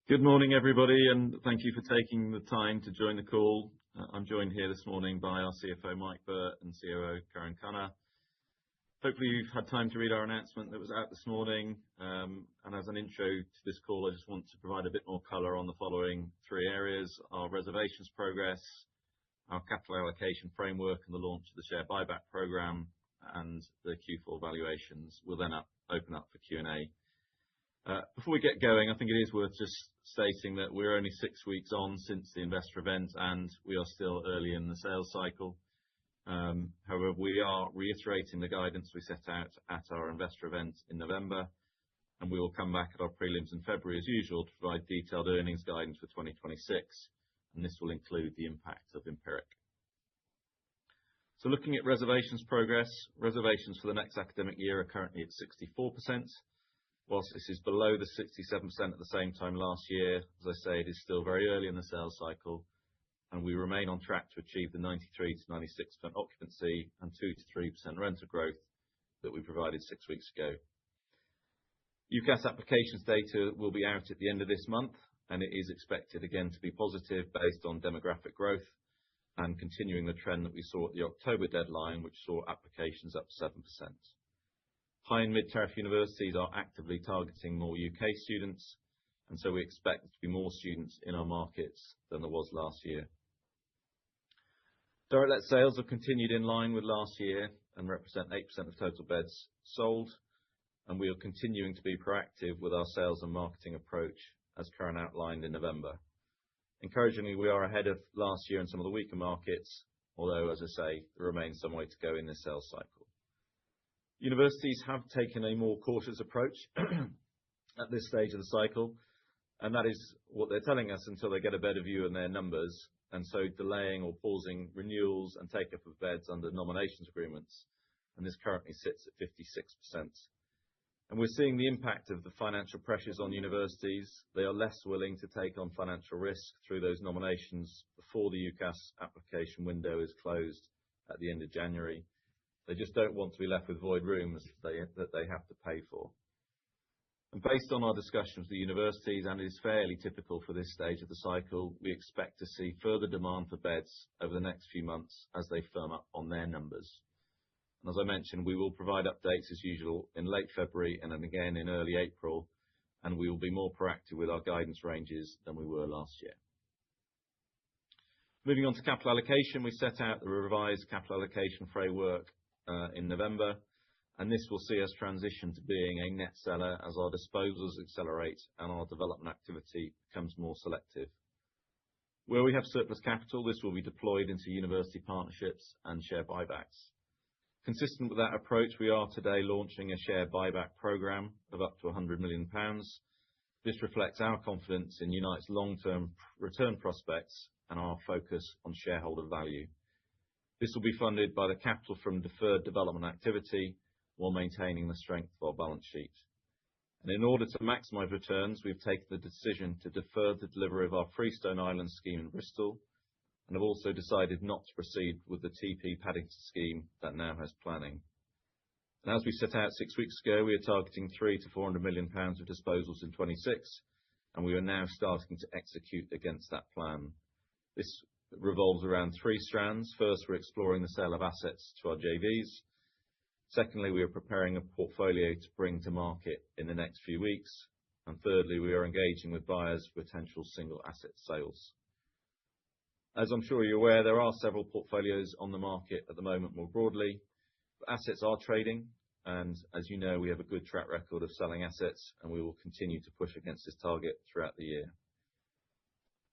Good morning, everybody, and thank you for taking the time to join the call. I'm joined here this morning by our CFO, Mike Burt, and COO, Karen Cunner. Hopefully, you've had time to read our announcement that was out this morning. And as an intro to this call, I just want to provide a bit more color on the following three areas: our reservations progress, our capital allocation framework, and the launch of the share buyback program, and the Q4 valuations. We'll then open up for Q&A. Before we get going, I think it is worth just stating that we're only 6 weeks on since the investor event, and we are still early in the sales cycle. However, we are reiterating the guidance we set out at our investor event in November, and we will come back at our prelims in February as usual to provide detailed earnings guidance for 2026, and this will include the impact of Empiric. So looking at reservations progress, reservations for the next academic year are currently at 64%. Whilst this is below the 67% at the same time last year, as I say, it is still very early in the sales cycle, and we remain on track to achieve the 93 to 96% occupancy and 2 to 3% rental growth that we provided 6 weeks ago. UCAS applications data will be out at the end of this month, and it is expected again to be positive based on demographic growth and continuing the trend that we saw at the October deadline, which saw applications up 7%. High and mid-tariff universities are actively targeting more UK students, and so we expect there to be more students in our markets than there was last year. Direct let sales have continued in line with last year and represent 8% of total beds sold, and we are continuing to be proactive with our sales and marketing approach, as Karen outlined in November. Encouragingly, we are ahead of last year in some of the weaker markets, although, as I say, there remains some way to go in this sales cycle. Universities have taken a more cautious approach at this stage of the cycle, and that is what they're telling us until they get a better view on their numbers, and so delaying or pausing renewals and take-up of beds under nominations agreements, and this currently sits at 56%. And we're seeing the impact of the financial pressures on universities. They are less willing to take on financial risk through those nominations before the UCAS application window is closed at the end of January. They just don't want to be left with void rooms that they have to pay for. And based on our discussions with the universities, and it is fairly typical for this stage of the cycle, we expect to see further demand for beds over the next few months as they firm up on their numbers. And as I mentioned, we will provide updates as usual in late February and then again in early April, and we will be more proactive with our guidance ranges than we were last year. Moving on to capital allocation, we set out the revised capital allocation framework in November, and this will see us transition to being a net seller as our disposals accelerate and our development activity becomes more selective. Where we have surplus capital, this will be deployed into university partnerships and share buybacks. Consistent with that approach, we are today launching a share buyback program of up to £100 million. This reflects our confidence in Unite's long-term return prospects and our focus on shareholder value. This will be funded by the capital from deferred development activity while maintaining the strength of our balance sheet. And in order to maximise returns, we've taken the decision to defer the delivery of our Freestone Island scheme in Bristol, and have also decided not to proceed with the TP Paddington scheme that now has planning. And as we set out 6 weeks ago, we are targeting £300 to £400 million of disposals in 26, and we are now starting to execute against that plan. This revolves around 3 strands. First, we're exploring the sale of assets to our JVs. Secondly, we are preparing a portfolio to bring to market in the next few weeks. And thirdly, we are engaging with buyers for potential single asset sales. As I'm sure you're aware, there are several portfolios on the market at the moment more broadly. But assets are trading, and as you know, we have a good track record of selling assets, and we will continue to push against this target throughout the year.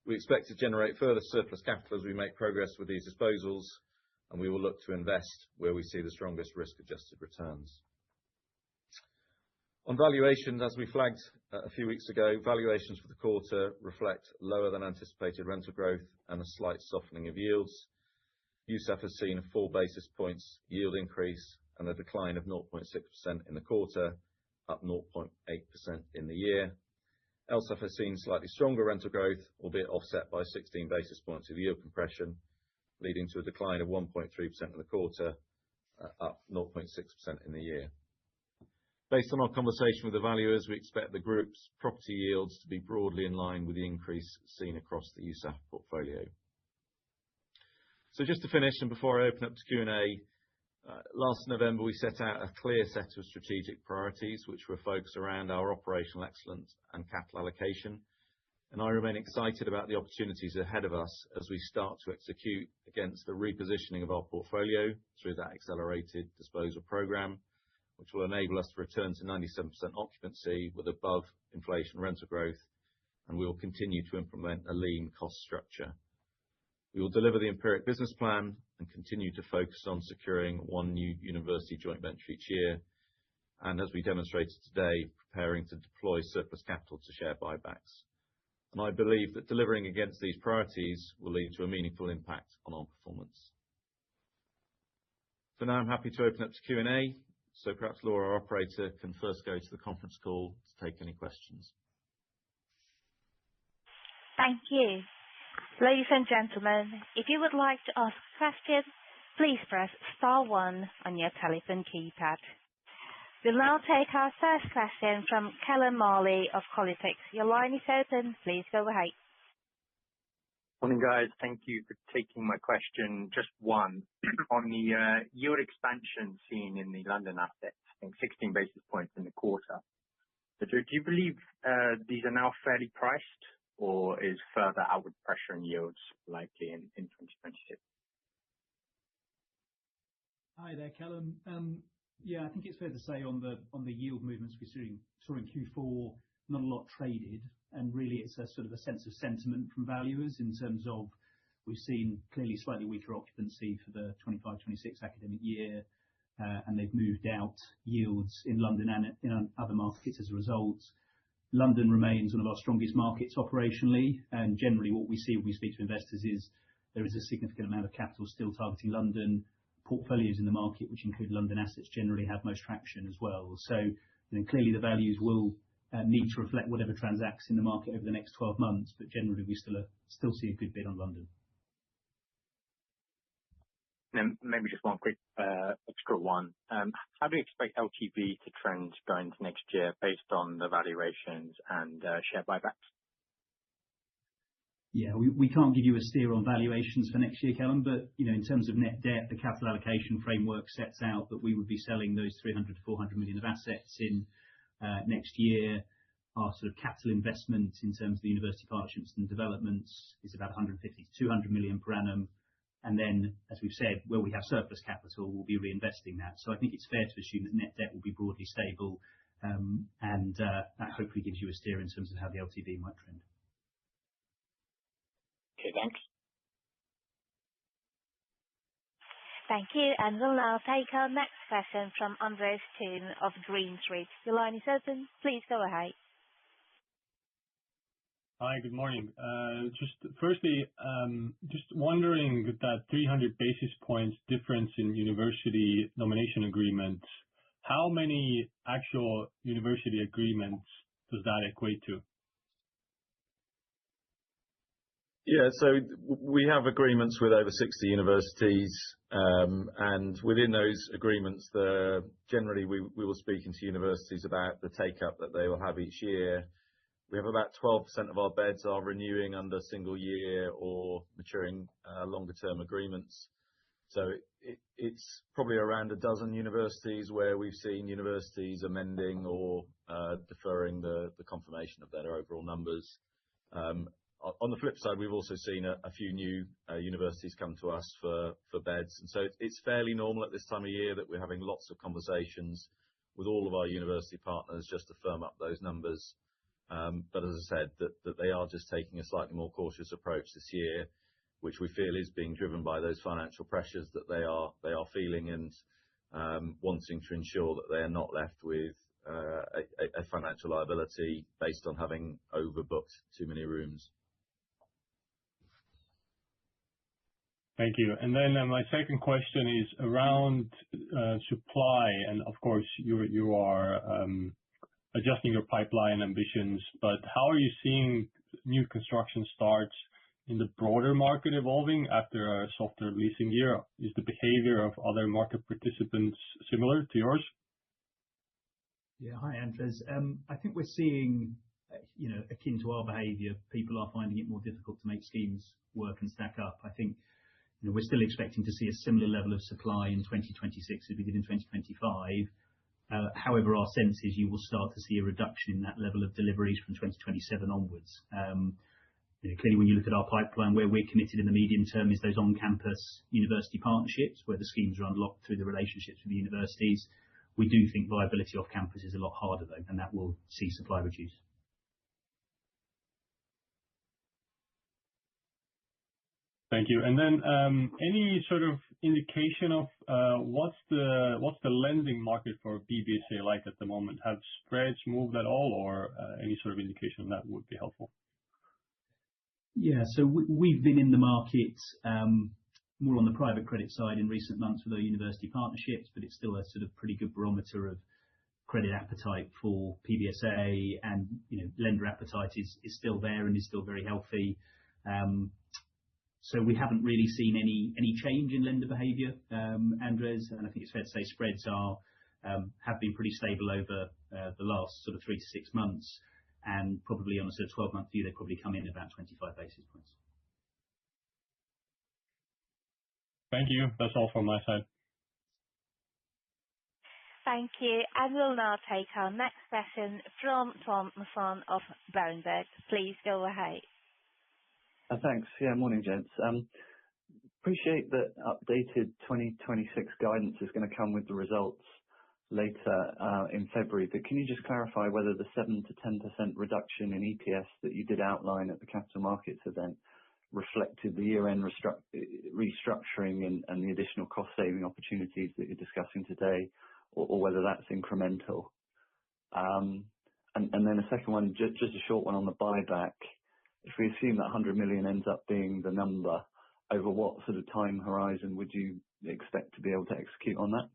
We expect to generate further surplus capital as we make progress with these disposals, and we will look to invest where we see the strongest risk-adjusted returns. On valuations, as we flagged a few weeks ago, valuations for the quarter reflect lower than anticipated rental growth and a slight softening of yields. USAF has seen a 4 basis points yield increase and a decline of 0.6% in the quarter, up 0.8% in the year. LSAV has seen slightly stronger rental growth, albeit offset by 16 basis points of yield compression, leading to a decline of 1.3% in the quarter, up 0.6% in the year. Based on our conversation with the valuers, we expect the group's property yields to be broadly in line with the increase seen across the USAF portfolio. So just to finish, and before I open up to Q&A, last November we set out a clear set of strategic priorities which were focused around our operational excellence and capital allocation. And I remain excited about the opportunities ahead of us as we start to execute against the repositioning of our portfolio through that accelerated disposal program, which will enable us to return to 97% occupancy with above inflation rental growth, and we will continue to implement a lean cost structure. We will deliver the Empiric business plan and continue to focus on securing one new university joint venture each year, and as we demonstrated today, preparing to deploy surplus capital to share buybacks. And I believe that delivering against these priorities will lead to a meaningful impact on our performance. So now I'm happy to open up to Q&A. So perhaps Laura, our operator, can first go to the conference call to take any questions. Thank you. Ladies and gentlemen, if you would like to ask a question, please press star 1 on your telephone keypad. We'll now take our first question from Callum Marley of Kolytics. Your line is open. Please go ahead. Morning, guys. Thank you for taking my question. Just one. On the yield expansion seen in the London assets, I think 16 basis points in the quarter. So do you believe these are now fairly priced, or is further outward pressure in yields likely in 2026? Hi there, Callum. Yeah, I think it's fair to say on the yield movements we saw in Q4, not a lot traded, and really it's a sort of a sense of sentiment from valuers in terms of we've seen clearly slightly weaker occupancy for the 25-26 academic year, and they've moved out yields in London and in other markets as a result. London remains one of our strongest markets operationally, and generally what we see when we speak to investors is there is a significant amount of capital still targeting London. Portfolios in the market, which include London assets, generally have most traction as well. So clearly the values will need to reflect whatever transacts in the market over the next 12 months, but generally we still see a good bid on London. And maybe just one quick extra one. How do you expect LTV to trend going into next year based on the valuations and share buybacks? Yeah, we can't give you a steer on valuations for next year, Callum, but in terms of net debt, the capital allocation framework sets out that we would be selling those 300 to 400 million of assets in next year. Our sort of capital investment in terms of the university partnerships and developments is about 150 to 200 million per annum. And then, as we've said, where we have surplus capital, we'll be reinvesting that. So I think it's fair to assume that net debt will be broadly stable, and that hopefully gives you a steer in terms of how the LTV might trend. Okay, thanks. Thank you. And we'll now take our next question from Andres Toome of Green Street. Your line is open. Please go ahead. Hi, good morning. Just firstly, just wondering that 300 basis points difference in university nomination agreements, how many actual university agreements does that equate to? Yeah, so we have agreements with over 60 universities, and within those agreements, generally we will speak into universities about the take-up that they will have each year. We have about 12% of our beds are renewing under single year or maturing longer-term agreements. So it's probably around a dozen universities where we've seen universities amending or deferring the confirmation of their overall numbers. On the flip side, we've also seen a few new universities come to us for beds. And so it's fairly normal at this time of year that we're having lots of conversations with all of our university partners just to firm up those numbers. But as I said, that they are just taking a slightly more cautious approach this year, which we feel is being driven by those financial pressures that they are feeling and wanting to ensure that they are not left with a financial liability based on having overbooked too many rooms. Thank you. And then my second question is around supply, and of course you are adjusting your pipeline ambitions, but how are you seeing new construction starts in the broader market evolving after a softer leasing year? Is the behavior of other market participants similar to yours? Yeah. Hi, Andres. I think we're seeing, akin to our behavior, people are finding it more difficult to make schemes work and stack up. I think, we're still expecting to see a similar level of supply in 2026 as we did in 2025. However, our sense is you will start to see a reduction in that level of deliveries from 2027 onwards. Clearly, when you look at our pipeline, where we're committed in the medium term is those on-campus university partnerships, where the schemes are unlocked through the relationships with the universities. We do think viability off campus is a lot harder, though, and that will see supply reduce. Thank you. And then any sort of indication of what's the lending market for PBSA like at the moment? Have spreads moved at all, or any sort of indication that would be helpful? Yeah. So we've been in the market more on the private credit side in recent months with our university partnerships, but it's still a sort of pretty good barometer of credit appetite for PBSA, and lender appetite is still there and is still very healthy. So we haven't really seen any change in lender behaviour, Andres, and I think it's fair to say spreads have been pretty stable over the last sort of 3 to 6 months, and probably on a sort of 12-month view, they probably come in about 25 basis points. Thank you. That's all from my side. Thank you. And we'll now take our next question from Tom Musson of Berenberg. Please go ahead. Thanks. Yeah, morning, gents. Appreciate that updated 2026 guidance is going to come with the results later in February, but can you just clarify whether the 7 to 10% reduction in EPS that you did outline at the capital markets event reflected the year-end restructuring and the additional cost-saving opportunities that you're discussing today, or whether that's incremental? And then a second one, just a short one on the buyback. If we assume that 100 million ends up being the number, over what sort of time horizon would you expect to be able to execute on that?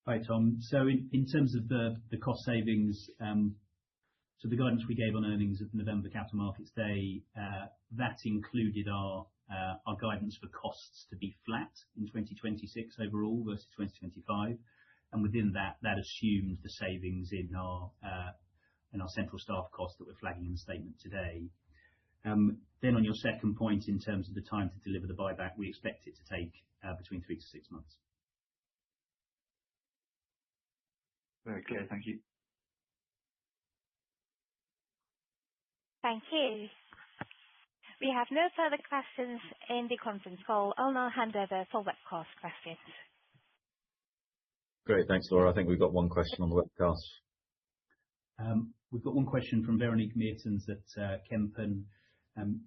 Hi, Tom. So in terms of the cost savings, so the guidance we gave on earnings at the November Capital Markets Day, that included our guidance for costs to be flat in 2026 overall versus 2025. And within that assumes the savings in our central staff costs that we're flagging in the statement today. Then on your second point, in terms of the time to deliver the buyback, we expect it to take between 3 to 6 months. Very clear. Thank you. Thank you. We have no further questions in the conference call. I'll now hand over for webcast questions. Great. Thanks, Laura. I think we've got one question on the webcast. We've got one question from Veronique Meertens at Kempen.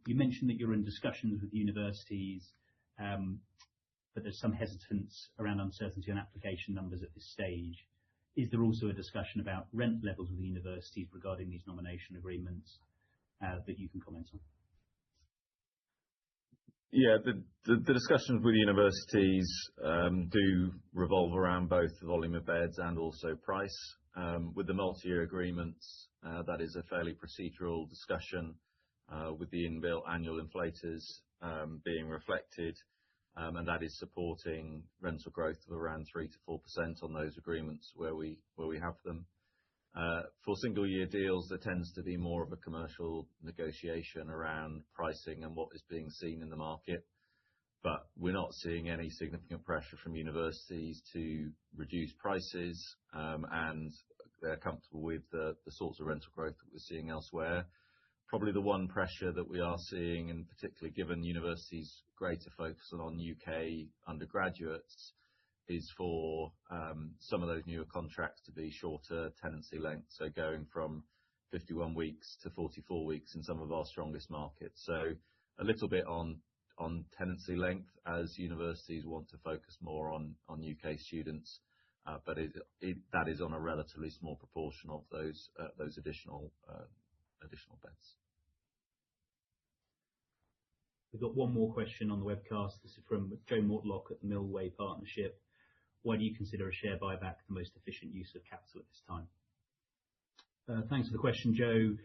You mentioned that you're in discussions with universities, but there's some hesitance around uncertainty on application numbers at this stage. Is there also a discussion about rent levels with the universities regarding these nomination agreements that you can comment on? Yeah, the discussions with universities do revolve around both the volume of beds and also price. With the multi-year agreements, that is a fairly procedural discussion with the inbuilt annual inflators being reflected, and that is supporting rental growth of around 3 to 4% on those agreements where we have them. For single-year deals, there tends to be more of a commercial negotiation around pricing and what is being seen in the market, but we're not seeing any significant pressure from universities to reduce prices, and they're comfortable with the sorts of rental growth that we're seeing elsewhere. Probably the one pressure that we are seeing, and particularly given universities' greater focus on UK undergraduates, is for some of those newer contracts to be shorter tenancy lengths, so going from 51 weeks to 44 weeks in some of our strongest markets. So a little bit on tenancy length as universities want to focus more on UK students, but that is on a relatively small proportion of those additional beds. We've got one more question on the webcast. This is from Joe Mortlock at the Millway Partnership. Why do you consider a share buyback the most efficient use of capital at this time? Thanks for the question, Joe.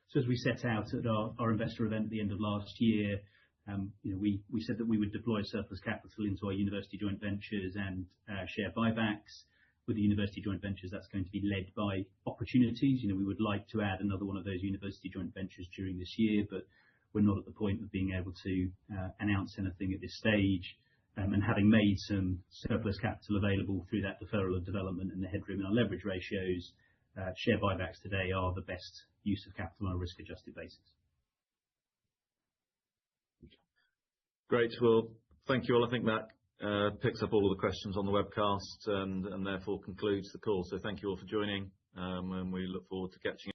So as we set out at our investor event at the end of last year, we said that we would deploy surplus capital into our university joint ventures and share buybacks. with the university joint ventures, that's going to be led by opportunities. We would like to add another one of those university joint ventures during this year, but we're not at the point of being able to announce anything at this stage. And having made some surplus capital available through that deferral of development and the headroom in our leverage ratios, share buybacks today are the best use of capital on a risk-adjusted basis. Great. Well, thank you all. I think that picks up all of the questions on the webcast and therefore concludes the call. So thank you all for joining, and we look forward to catching